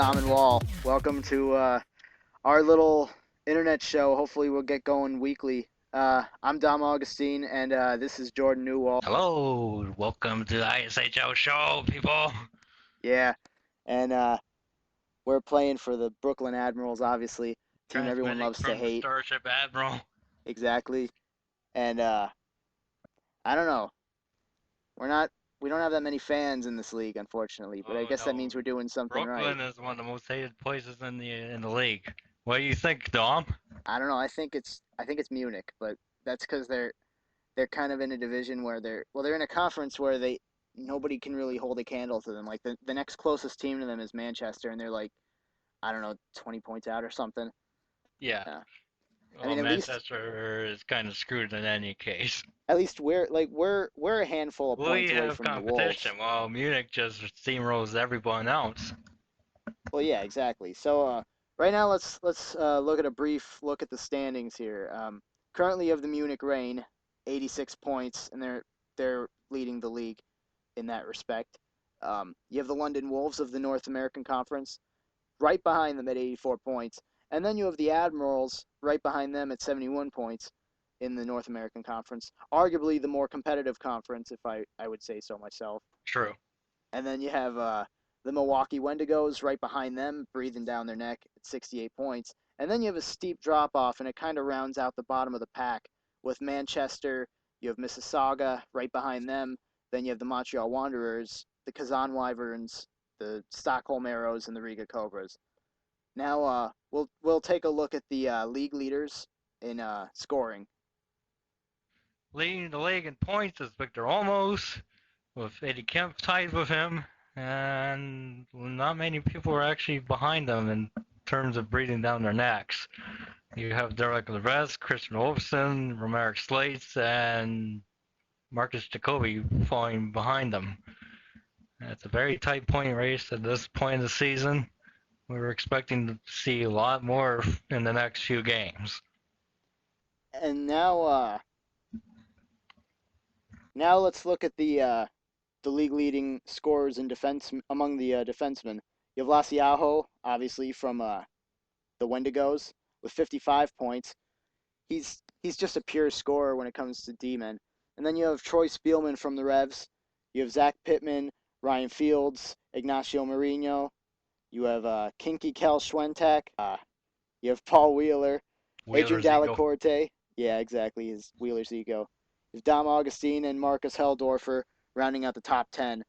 Dom and Wall. Welcome to our little internet show. Hopefully, we'll get going weekly. I'm Dom Augustine, and this is Jordan Newwall. Hello, welcome to the ISHL show, people. Yeah, and we're playing for the Brooklyn Admirals, obviously, team everyone Transmitting loves to from the hate. Starship Admiral. Exactly, and I don't know. We're not. We don't have that many fans in this league, unfortunately. But I Oh guess that no, means we're doing something right. Brooklyn is one of the most hated places in the league. What do you think, Dom? I don't know. I think it's Munich, but that's because they're kind of in a division where they're in a conference where they nobody can really hold a candle to them. Like the next closest team to them is Manchester, and they're like I don't know 20 points out or something. Yeah, Uh, I well, mean Manchester is kind of screwed in any case. at least we're a handful of We points away have from the Wolves. competition, while Munich just steamrolls everyone else. Well, yeah, exactly. So right now let's look at a brief look at the standings here. Currently, you have the Munich Reign, 86 points, and they're leading the league in that respect. You have the London Wolves of the North American Conference, right behind them at 84 points. And then you have the Admirals right behind them at 71 points in the North American Conference, arguably the more competitive conference, if I would say so myself. True. And then you have the Milwaukee Wendigos right behind them, breathing down their neck at 68 points. And then you have a steep drop off, and it kind of rounds out the bottom of the pack with Manchester. You have Mississauga right behind them. Then you have the Montreal Wanderers, the Kazan Wyverns, the Stockholm Arrows, and the Riga Cobras. Now we'll take a look at the league leaders in scoring. Leading the league in points is Victor Olmos, with Eddie Kemp tied with him, and not many people are actually behind them in terms of breathing down their necks. You have Derek Levesque, Christian Olofsson, Romeric Slates, and Marcus Jacoby falling behind them. It's a very tight point race at this point of the season. We were expecting to see a lot more in the next few games. And now let's look at the league leading scorers in defense among the defensemen. You have Lasiaho, obviously from the Wendigos, with 55 points. He's just a pure scorer when it comes to D-men. And then you have Troy Spielman from the Revs. You have Zach Pittman, Ryan Fields, Ignacio Marino. You have Kinky Kel Schwentak. You have Paul Wheeler, Adrian Wheeler's ego. Dalacorte. Yeah, exactly. His Wheeler's ego. You have Dom Augustine and Marcus Heldorfer rounding out the top 10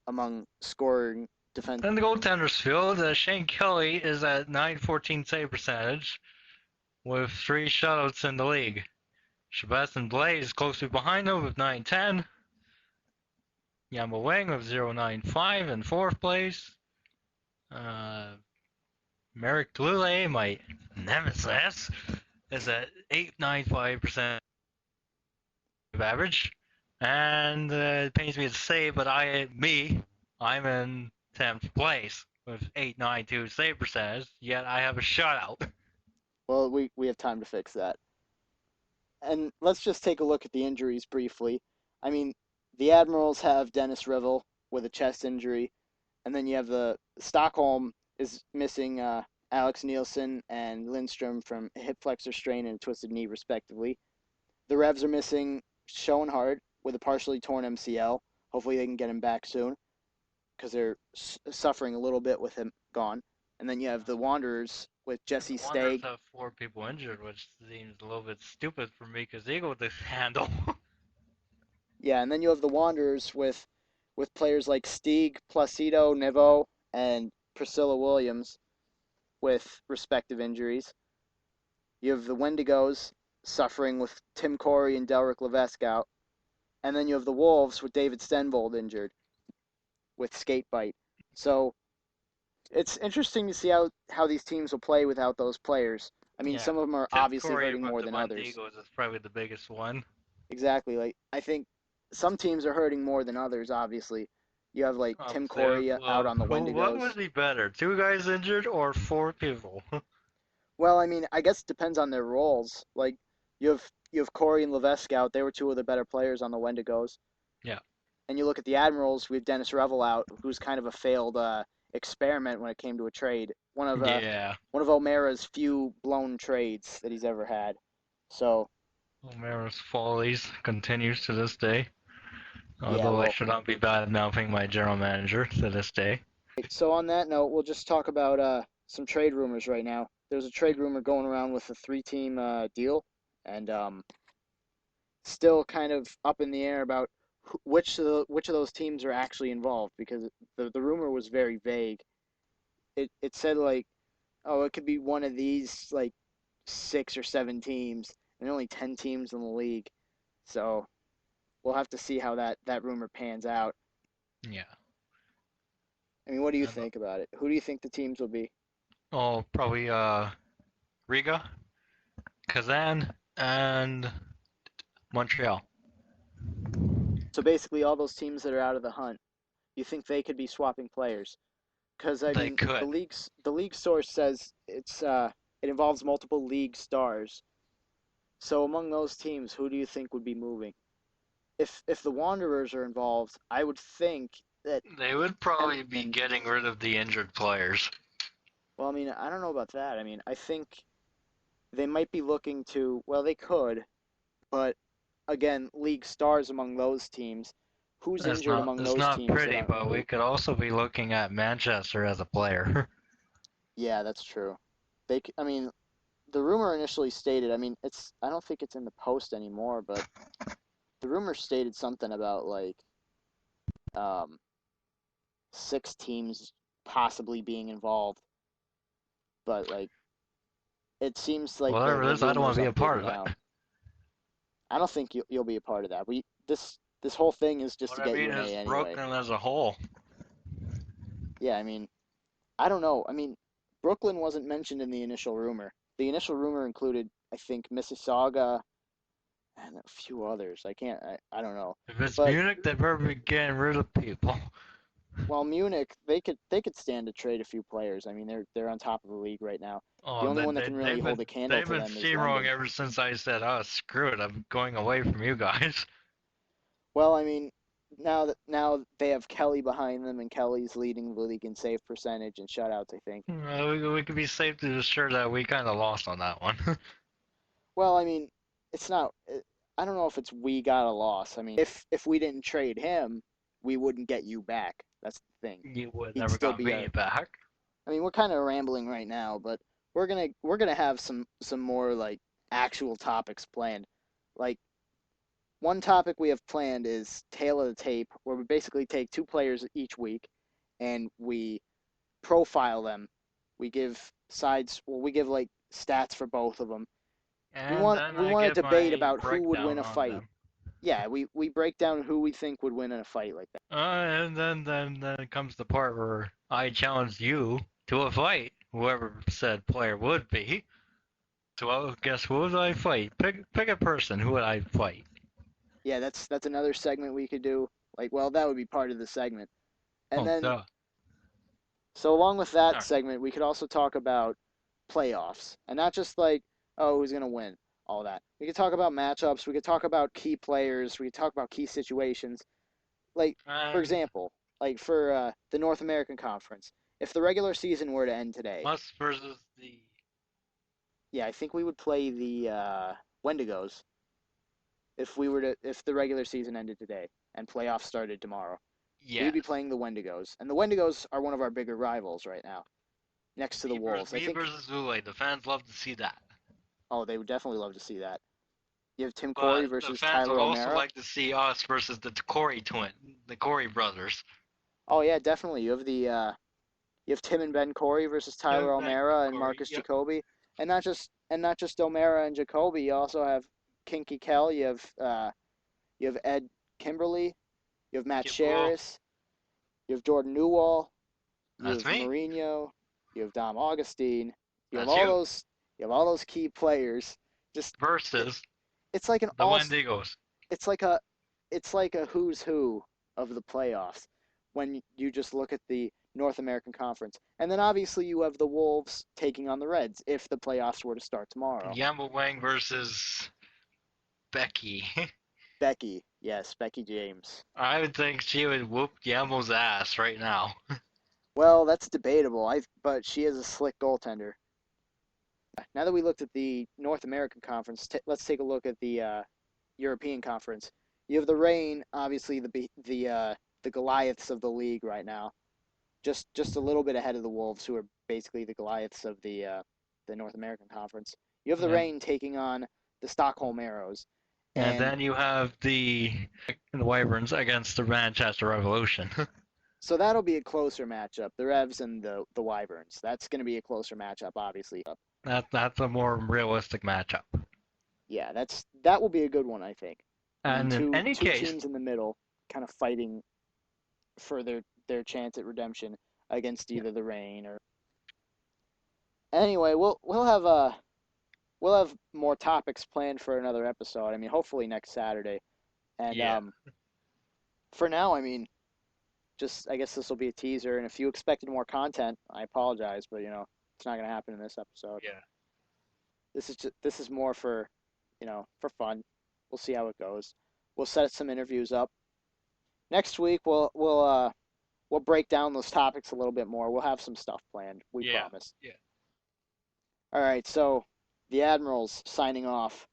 among scoring defense. In the goaltender's field, Shane Kelly is at 914 save percentage with 3 shutouts in the league. Sebastian Blais is closely behind him with 910. Yama Wang with 095 in fourth place. Merrick Lule, my nemesis, is at 895% average. And it pains me to say, but I'm in 10th place with 892 save percentage, yet I have a shutout. Well, we have time to fix that. And let's just take a look at the injuries briefly. I mean, the Admirals have Dennis Rivel with a chest injury, and then you have the Stockholm is missing Alex Nielsen and Lindstrom from hip flexor strain and twisted knee, respectively. The Revs are missing Schoenhardt with a partially torn MCL. Hopefully, they can get him back soon because they're suffering a little bit with him gone. And then you have the Wanderers with Jesse The Wanderers Stagg. have 4 people injured, which seems a little bit stupid for me because they go to handle. Yeah, and then you have the Wanderers with players like Stieg, Placido, Nevo, and Priscilla Williams with respective injuries. You have the Wendigos suffering with Tim Corey and Delrick Levesque out. And then you have the Wolves with David Stenvold injured with skate bite. So it's interesting to see how these teams will play without those players. I mean, Yeah, some of them are Tim obviously Corey hurting with more the than others. Wendigos is probably the biggest one. Exactly. Like I think some teams are hurting more than others. Obviously, you have like Tim Obviously, Corey out on the what Wendigos. would be better, 2 guys injured or 4 people? Well, I mean, I guess it depends on their roles. Like you have Corey and Levesque out. They were two of the better players on the Wendigos. Yeah, And you look at the Admirals. We have Dennis Revel out, who's kind of a failed experiment when it came to a trade. Yeah. One of O'Mara's few blown trades that he's ever had. So O'Mara's follies continues to this day, yeah, although I well, should not be bad mouthing my general manager to this day. so on that note, we'll just talk about some trade rumors right now. There's a trade rumor going around with a three-team deal, and still kind of up in the air about which of those teams are actually involved because the rumor was very vague. It said like, oh, it could be one of these like 6 or 7 teams, and only 10 teams in the league. So we'll have to see how that rumor pans out. Yeah. I mean, what do you And, think about it? Who do you think the teams will be? oh, probably Riga, Kazan, and Montreal. So basically, all those teams that are out of the hunt, you think they could be swapping players? Because I They mean, could. the league source says it involves multiple league stars. So among those teams, who do you think would be moving? If the Wanderers are involved, I would think that They would and probably be getting rid of the injured players. well, I mean, I don't know about that. I mean, I think they might be looking to well, they could, but again, league stars among those teams. Who's injured among It's those not teams that pretty, aren't? but we could also be looking at Manchester as a player. Yeah, that's true. I mean, the rumor initially stated. I mean, it's. I don't think it's in the post anymore, but the rumor stated something about like um, 6 teams possibly being involved, but like it seems like Whatever it the is, I don't want rumor's to be a part updated of it. now. I don't think you'll be a part of that. This whole thing is just What to I get mean you an is A anyway. Brooklyn as a whole. Yeah, I mean, I don't know. I mean, Brooklyn wasn't mentioned in the initial rumor. The initial rumor included, I think, Mississauga and a few others. I don't know. If it's But Munich, they better be getting rid of people. while Munich, they could stand to trade a few players. I mean, they're on top of the league right now. The Oh, only one that can really hold a candle they've to been them is steamrolling London. ever since I said, "Oh, screw it, I'm going away from you guys." Well, I mean, now they have Kelly behind them, and Kelly's leading the league in save percentage and shutouts. I think. We could be safe to assure that we kind of lost on that one. Well, I mean, it's not. I don't know if it's we got a loss. I mean, if we didn't trade him, we wouldn't get you back. That's the thing. You would He'd never still got be me our. back. I mean, we're kind of rambling right now, but we're gonna have some more like actual topics planned. Like one topic we have planned is tail of the tape, where we basically take 2 players each week, and we profile them. We give sides. Well, we give like stats for both of them. And then We I want to give debate my about who would win breakdown a on fight. them. Yeah, we break down who we think would win in a fight like that. And then comes the part where I challenge you to a fight, whoever said player would be. So guess who would I fight? Pick a person. Who would I fight? Yeah, that's another segment we could do. Like, well, that would be part of the segment. And Oh, then duh. so along with that Alright. segment, we could also talk about playoffs and not just like, oh, who's going to win, all that. We could talk about matchups, we could talk about key players, we could talk about key situations. Like for And example, like for the North American Conference, if the regular season were to end today, us versus the yeah, I think we would play the Wendigos if the regular season ended today and playoffs started tomorrow. We'd be yes. playing the Wendigos, and the Wendigos are one of our bigger rivals right now, next to the Wolves. I Me think. versus Zule. The fans love to see that. Oh, they would definitely love to see that. You have Tim Corey But the versus fans would Tyler also O'Mara. like to see us versus the Corey brothers. Oh yeah, definitely. You have Tim and Ben Corey versus Tyler Tim and O'Mara and Corey. Marcus Yep. Jacoby, and not just O'Mara and Jacoby. You also have Kinky Kell. You have Ed Kimberly. You have Matt Kimball. Sherris. You have Jordan Newell. You That's have me. Mourinho. You have Dom Augustine. You have That's all you. those. You have all those key players. Just it, Versus it's like an the all. Wendigos. It's like a it's like a who's who of the playoffs when you just look at the North American Conference. And then obviously you have the Wolves taking on the Reds if the playoffs were to start tomorrow. Yamba Wang versus Becky. Becky, yes, Becky James. I would think she would whoop Yambo's ass right now. Well, that's debatable. But she is a slick goaltender. Now that we looked at the North American Conference, let's take a look at the European Conference. You have the Reign, obviously the Goliaths of the league right now, just a little bit ahead of the Wolves, who are basically the Goliaths of the North American Conference. You have the And Reign taking on the Stockholm Arrows, and and then you have the Wyverns against the Manchester Revolution. so that'll be a closer matchup. The Revs and the Wyverns. That's going to be a closer matchup, obviously. That's a more realistic matchup. Yeah, that will be a good one, I think. I mean, And in any two case, teams in the middle, kind of fighting for their chance at redemption against yeah, either the Reign or. Anyway, we'll have more topics planned for another episode. I mean, hopefully next Saturday. And yeah, for now, I mean, just I guess this will be a teaser. And if you expected more content, I apologize, but it's not gonna happen in this episode. yeah, This is more for, for fun. We'll see how it goes. We'll set some interviews up next week. We'll break down those topics a little bit more. We'll have some stuff planned. We yeah, promise. yeah. All right. So the Admirals signing off.